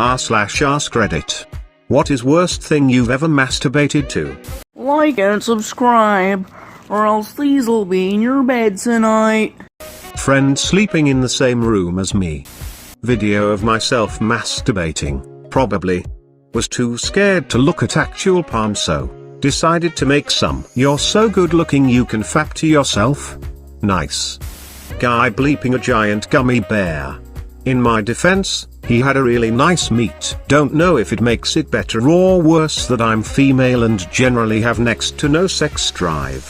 r/AskReddit. What is worst thing you've ever masturbated to? Like and subscribe, or else these'll be in your bed tonight. Friend sleeping in the same room as me. Video of myself masturbating, probably. Was too scared to look at actual palm, so decided to make some. You're so good looking you can fap to yourself? Nice. Guy bleeping a giant gummy bear. In my defense, he had a really nice meat. Don't know if it makes it better or worse that I'm female and generally have next to no sex drive.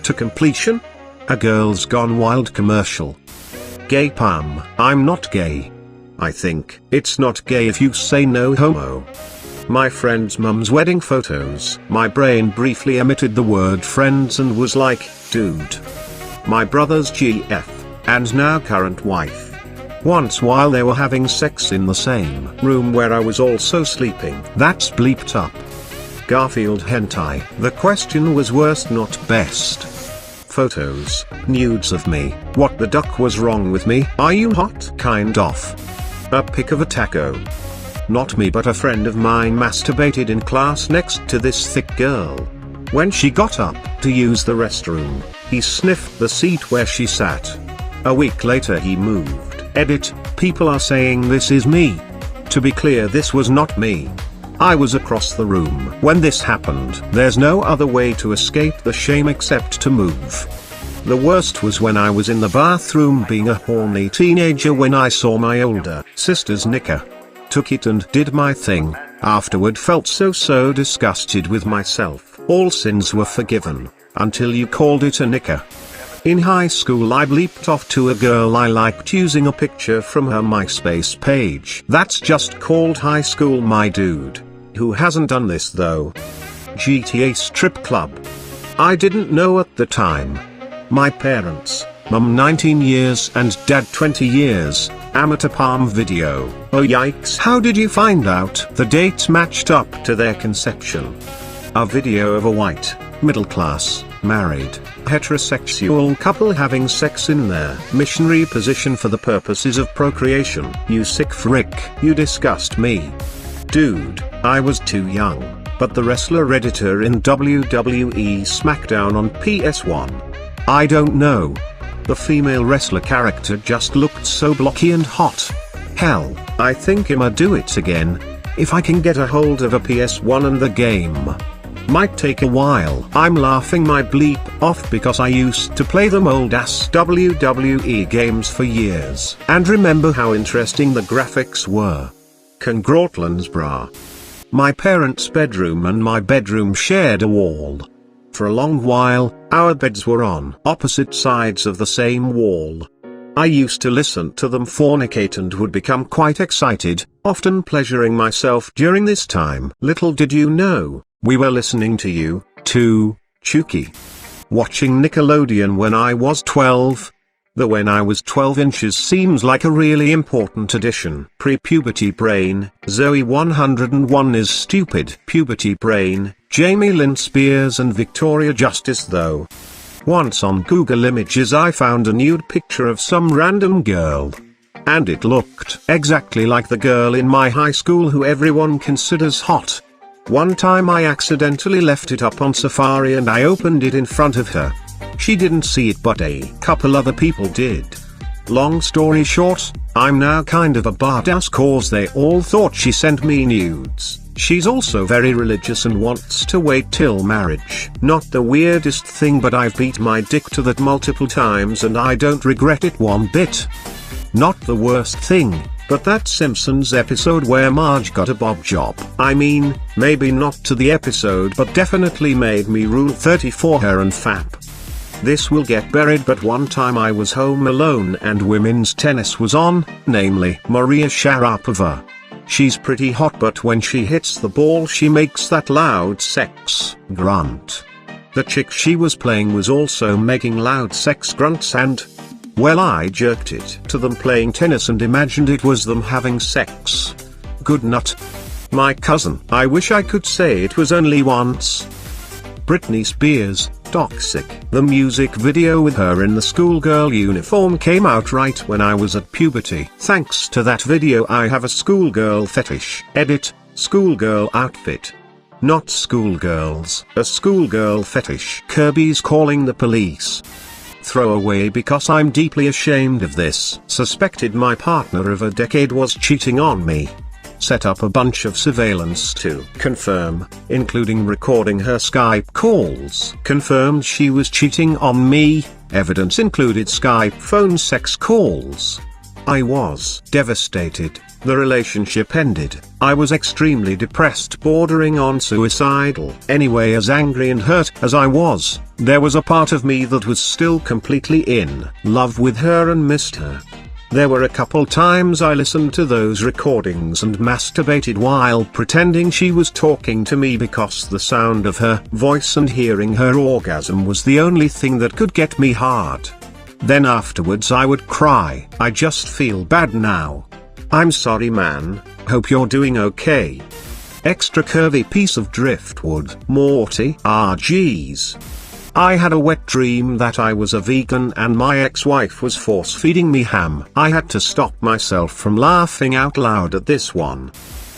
To completion? A Girls Gone Wild commercial. Gay palm. I'm not gay. I think it's not gay if you say no homo. My friend's mum's wedding photos. My brain briefly emitted the word friends and was like, dude. My brother's GF, and now current wife. Once while they were having sex in the same room where I was also sleeping. That's bleeped up. Garfield hentai. The question was worst not best. Photos, nudes of me. What the duck was wrong with me? Are you hot? Kind of. A pic of a taco. Not me but a friend of mine masturbated in class next to this thick girl. When she got up to use the restroom, he sniffed the seat where she sat. A week later he moved. Edit, people are saying this is me. To be clear, this was not me. I was across the room when this happened. There's no other way to escape the shame except to move. The worst was when I was in the bathroom being a horny teenager when I saw my older sister's knicker. Took it and did my thing. Afterward felt so disgusted with myself. All sins were forgiven, until you called it a knicker. In high school I bleeped off to a girl I liked using a picture from her MySpace page. That's just called high school, my dude. Who hasn't done this though? GTA strip club. I didn't know at the time. My parents, mum 19 years and dad 20 years, amateur palm video. Oh yikes. How did you find out the dates matched up to their conception? A video of a white, middle-class, married, heterosexual couple having sex in their missionary position for the purposes of procreation. You sick frick, you disgust me. Dude, I was too young, but the wrestler Redditor in WWE SmackDown on PS1. I don't know. The female wrestler character just looked so blocky and hot. Hell, I think I'ma do it again. If I can get a hold of a PS1 and the game. Might take a while. I'm laughing my bleep off because I used to play them old ass WWE games for years. And remember how interesting the graphics were. Congratulations brah. My parents' bedroom and my bedroom shared a wall. For a long while, our beds were on opposite sides of the same wall. I used to listen to them fornicate and would become quite excited, often pleasuring myself during this time. Little did you know, we were listening to you, too, Chuki. Watching Nickelodeon when I was 12. The when I was 12 inches seems like a really important addition. Pre-puberty brain, Zoe 101 is stupid. Puberty brain, Jamie Lynn Spears and Victoria Justice though. Once on Google Images I found a nude picture of some random girl. And it looked exactly like the girl in my high school who everyone considers hot. One time I accidentally left it up on Safari and I opened it in front of her. She didn't see it but a couple other people did. Long story short, I'm now kind of a badass cause they all thought she sent me nudes. She's also very religious and wants to wait till marriage. Not the weirdest thing, but I've beat my dick to that multiple times and I don't regret it one bit. Not the worst thing, but that Simpsons episode where Marge got a bob job. I mean, maybe not to the episode but definitely made me rule 30 for her and fap. This will get buried, but one time I was home alone and women's tennis was on, namely Maria Sharapova. She's pretty hot, but when she hits the ball she makes that loud sex grunt. The chick she was playing was also making loud sex grunts and, well, I jerked it to them playing tennis and imagined it was them having sex. Good nut. My cousin. I wish I could say it was only once. Britney Spears, Toxic. The music video with her in the schoolgirl uniform came out right when I was at puberty. Thanks to that video I have a schoolgirl fetish. Edit, schoolgirl outfit. Not schoolgirls. A schoolgirl fetish. Kirby's calling the police. Throwaway because I'm deeply ashamed of this. Suspected my partner of a decade was cheating on me. Set up a bunch of surveillance to confirm, including recording her Skype calls. Confirmed she was cheating on me. Evidence included Skype phone sex calls. I was devastated. The relationship ended. I was extremely depressed, bordering on suicidal. Anyway, as angry and hurt as I was, there was a part of me that was still completely in love with her and missed her. There were a couple times I listened to those recordings and masturbated while pretending she was talking to me because the sound of her voice and hearing her orgasm was the only thing that could get me hard. Then afterwards I would cry. I just feel bad now. I'm sorry man, hope you're doing okay. Extra curvy piece of driftwood. Morty. RGs. I had a wet dream that I was a vegan and my ex-wife was force-feeding me ham. I had to stop myself from laughing out loud at this one.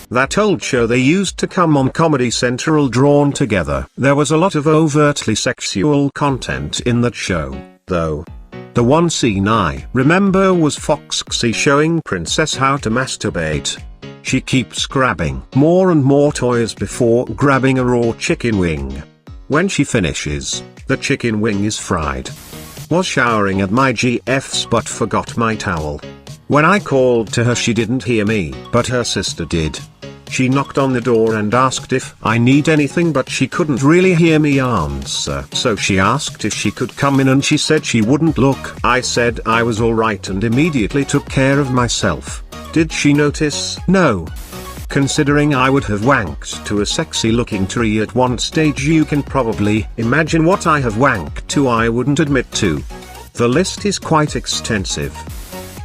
That old show they used to come on Comedy Central, Drawn Together. There was a lot of overtly sexual content in that show, though. The one scene I remember was Foxy showing Princess how to masturbate. She keeps grabbing more and more toys before grabbing a raw chicken wing. When she finishes, the chicken wing is fried. Was showering at my GF's but forgot my towel. When I called to her she didn't hear me, but her sister did. She knocked on the door and asked if I need anything, but she couldn't really hear me answer. So she asked if she could come in and she said she wouldn't look. I said I was alright and immediately took care of myself. Did she notice? No. Considering I would have wanked to a sexy looking tree at one stage, you can probably imagine what I have wanked to I wouldn't admit to. The list is quite extensive.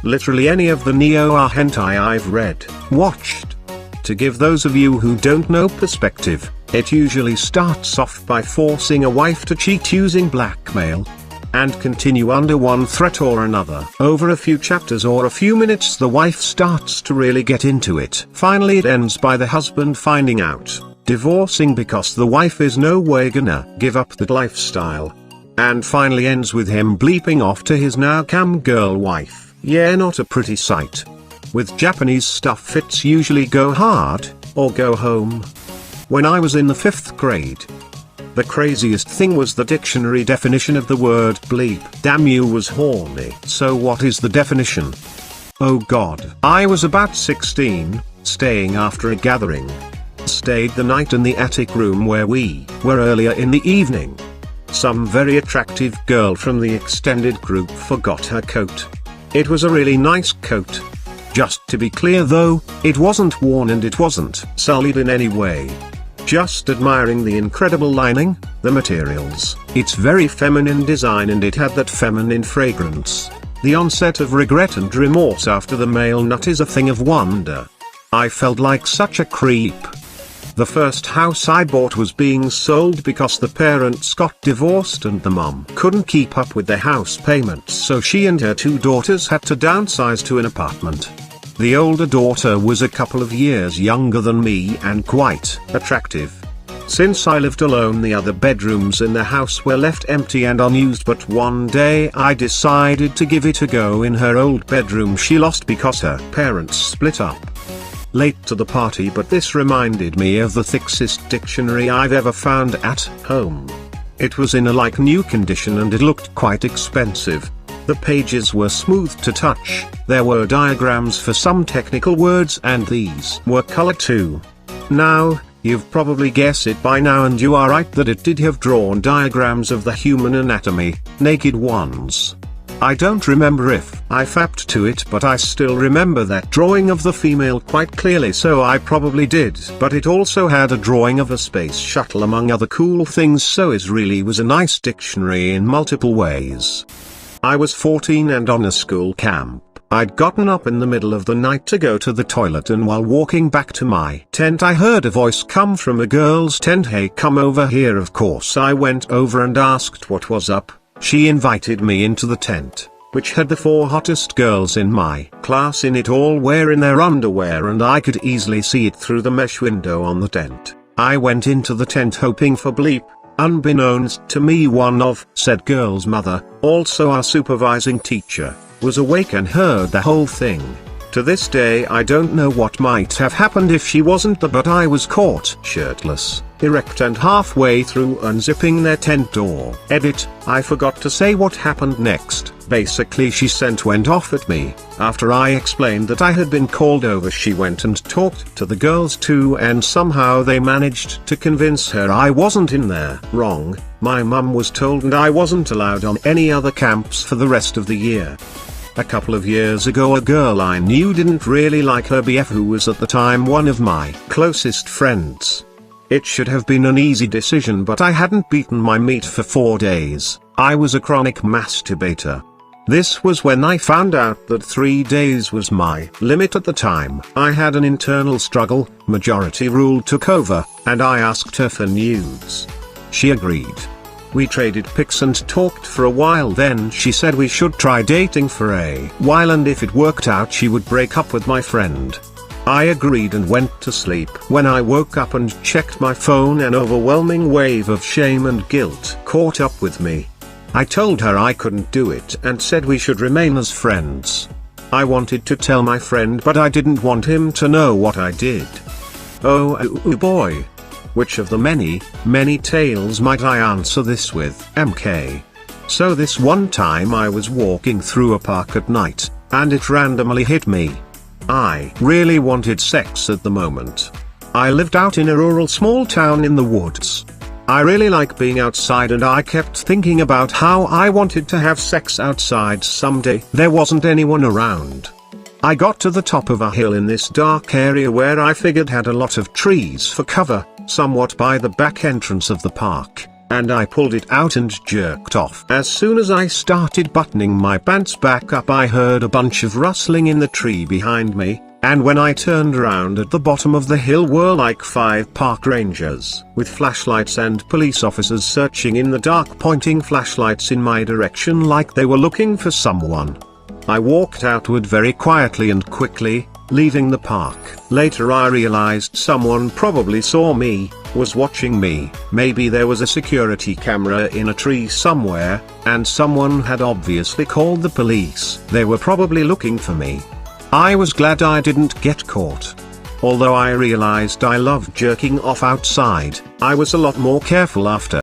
Literally any of the neo hentai I've read, watched. To give those of you who don't know perspective, it usually starts off by forcing a wife to cheat using blackmail, and continue under one threat or another. Over a few chapters or a few minutes the wife starts to really get into it. Finally it ends by the husband finding out, divorcing because the wife is no way gonna give up that lifestyle. And finally ends with him bleeping off to his now cam girl wife. Yeah, not a pretty sight. With Japanese stuff it's usually go hard, or go home. When I was in the 5th grade, the craziest thing was the dictionary definition of the word bleep. Damn, you was horny. So what is the definition? Oh god. I was about 16, staying after a gathering. Stayed the night in the attic room where we were earlier in the evening. Some very attractive girl from the extended group forgot her coat. It was a really nice coat. Just to be clear though, it wasn't worn and it wasn't sullied in any way. Just admiring the incredible lining, the materials. It's very feminine design and it had that feminine fragrance. The onset of regret and remorse after the male nut is a thing of wonder. I felt like such a creep. The first house I bought was being sold because the parents got divorced and the mom couldn't keep up with their house payments, so she and her 2 daughters had to downsize to an apartment. The older daughter was a couple of years younger than me and quite attractive. Since I lived alone, the other bedrooms in the house were left empty and unused, but one day I decided to give it a go in her old bedroom she lost because her parents split up. Late to the party, but this reminded me of the thickest dictionary I've ever found at home. It was in a like new condition and it looked quite expensive. The pages were smooth to touch, there were diagrams for some technical words and these were color too. Now, you've probably guessed it by now and you are right that it did have drawn diagrams of the human anatomy, naked ones. I don't remember if I fapped to it, but I still remember that drawing of the female quite clearly, so I probably did. But it also had a drawing of a space shuttle among other cool things, so it really was a nice dictionary in multiple ways. I was 14 and on a school camp. I'd gotten up in the middle of the night to go to the toilet, and while walking back to my tent I heard a voice come from a girl's tent. "Hey, come over here." Of course I went over and asked what was up. She invited me into the tent, which had the 4 hottest girls in my class in it, all wearing their underwear, and I could easily see it through the mesh window on the tent. I went into the tent hoping for bleep. Unbeknownst to me, one of said girl's mother, also our supervising teacher, was awake and heard the whole thing. To this day I don't know what might have happened if she wasn't there, but I was caught shirtless, erect, and halfway through unzipping their tent door. Edit, I forgot to say what happened next. Basically she went off at me. After I explained that I had been called over, she went and talked to the girls too, and somehow they managed to convince her I wasn't in there. Wrong, my mum was told, and I wasn't allowed on any other camps for the rest of the year. A couple of years ago, a girl I knew didn't really like her BF, who was at the time one of my closest friends. It should have been an easy decision, but I hadn't beaten my meat for 4 days. I was a chronic masturbator. This was when I found out that 3 days was my limit at the time. I had an internal struggle, majority rule took over, and I asked her for nudes. She agreed. We traded pics and talked for a while, then she said we should try dating for a while, and if it worked out she would break up with my friend. I agreed and went to sleep. When I woke up and checked my phone, an overwhelming wave of shame and guilt caught up with me. I told her I couldn't do it and said we should remain as friends. I wanted to tell my friend, but I didn't want him to know what I did. Oh boy. Which of the many tales might I answer this with? MK. So this one time I was walking through a park at night, and it randomly hit me. I really wanted sex at the moment. I lived out in a rural small town in the woods. I really like being outside, and I kept thinking about how I wanted to have sex outside someday. There wasn't anyone around. I got to the top of a hill in this dark area where I figured had a lot of trees for cover, somewhat by the back entrance of the park, and I pulled it out and jerked off. As soon as I started buttoning my pants back up, I heard a bunch of rustling in the tree behind me, and when I turned around, at the bottom of the hill were like 5 park rangers with flashlights and police officers searching in the dark, pointing flashlights in my direction like they were looking for someone. I walked outward very quietly and quickly, leaving the park. Later I realized someone probably saw me, was watching me. Maybe there was a security camera in a tree somewhere, and someone had obviously called the police. They were probably looking for me. I was glad I didn't get caught. Although I realized I loved jerking off outside, I was a lot more careful after.